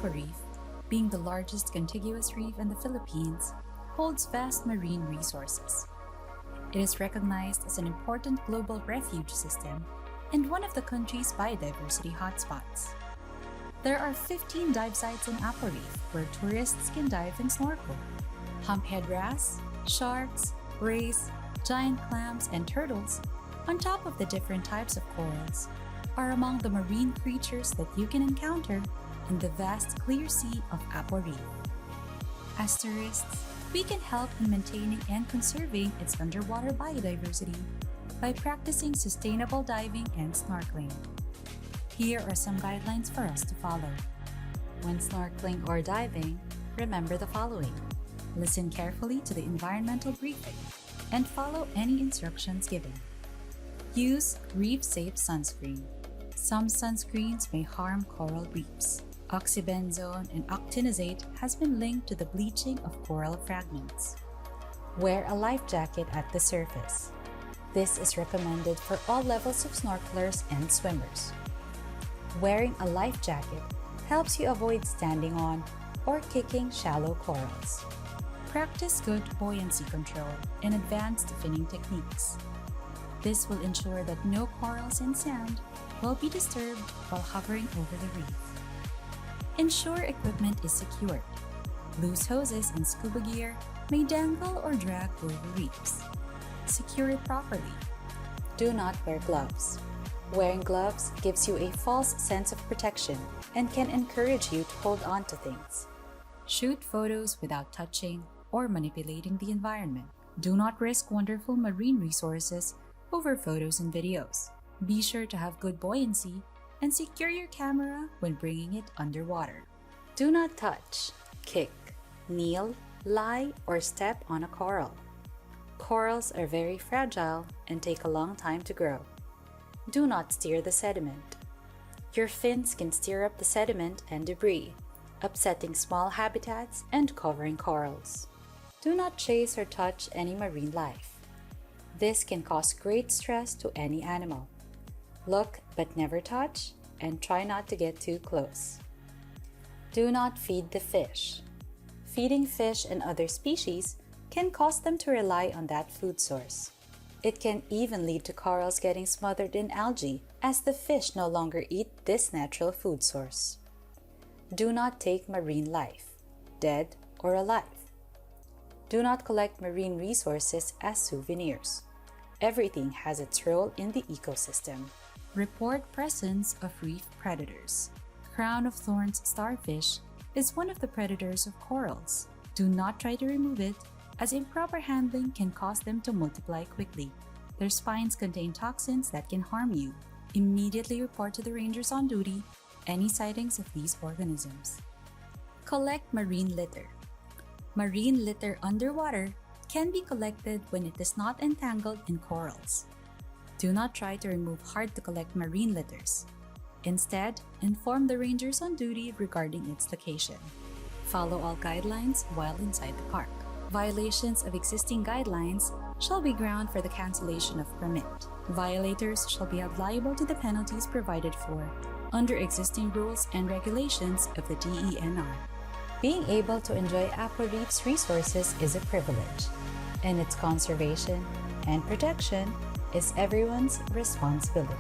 Apo Reef, being the largest contiguous reef in the Philippines, holds vast marine resources. It is recognized as an important global refuge system and one of the country's biodiversity hotspots. There are 15 dive sites in Apo Reef where tourists can dive and snorkel. Humphead wrasse, sharks, rays, giant clams, and turtles, on top of the different types of corals, are among the marine creatures that you can encounter in the vast clear sea of Apo Reef. As tourists, we can help in maintaining and conserving its underwater biodiversity by practicing sustainable diving and snorkeling. Here are some guidelines for us to follow. When snorkeling or diving, remember the following. Listen carefully to the environmental briefing and follow any instructions given. Use reef-safe sunscreen. Some sunscreens may harm coral reefs. Oxybenzone and octinizate has been linked to the bleaching of coral fragments. Wear a life jacket at the surface. This is recommended for all levels of snorkelers and swimmers. Wearing a life jacket helps you avoid standing on or kicking shallow corals. Practice good buoyancy control and advanced finning techniques. This will ensure that no corals and sand will be disturbed while hovering over the reef. Ensure equipment is secured. Loose hoses and scuba gear may dangle or drag over reefs. Secure it properly. Do not wear gloves. Wearing gloves gives you a false sense of protection and can encourage you to hold on to things. Shoot photos without touching or manipulating the environment. Do not risk wonderful marine resources over photos and videos. Be sure to have good buoyancy and secure your camera when bringing it underwater. Do not touch, kick, kneel, lie, or step on a coral. Corals are very fragile and take a long time to grow. Do not stir the sediment. Your fins can stir up the sediment and debris, upsetting small habitats and covering corals. Do not chase or touch any marine life. This can cause great stress to any animal. Look but never touch, and try not to get too close. Do not feed the fish. Feeding fish and other species can cause them to rely on that food source. It can even lead to corals getting smothered in algae as the fish no longer eat this natural food source. Do not take marine life, dead or alive. Do not collect marine resources as souvenirs. Everything has its role in the ecosystem. Report presence of reef predators. Crown of thorns starfish is one of the predators of corals. Do not try to remove it, as improper handling can cause them to multiply quickly. Their spines contain toxins that can harm you. Immediately report to the rangers on duty any sightings of these organisms. Collect marine litter. Marine litter underwater can be collected when it is not entangled in corals. Do not try to remove hard-to-collect marine litters. Instead, inform the rangers on duty regarding its location. Follow all guidelines while inside the park. Violations of existing guidelines shall be ground for the cancellation of permit. Violators shall be held liable to the penalties provided for under existing rules and regulations of the DENR. Being able to enjoy Apo Reef's resources is a privilege, and its conservation and protection is everyone's responsibility.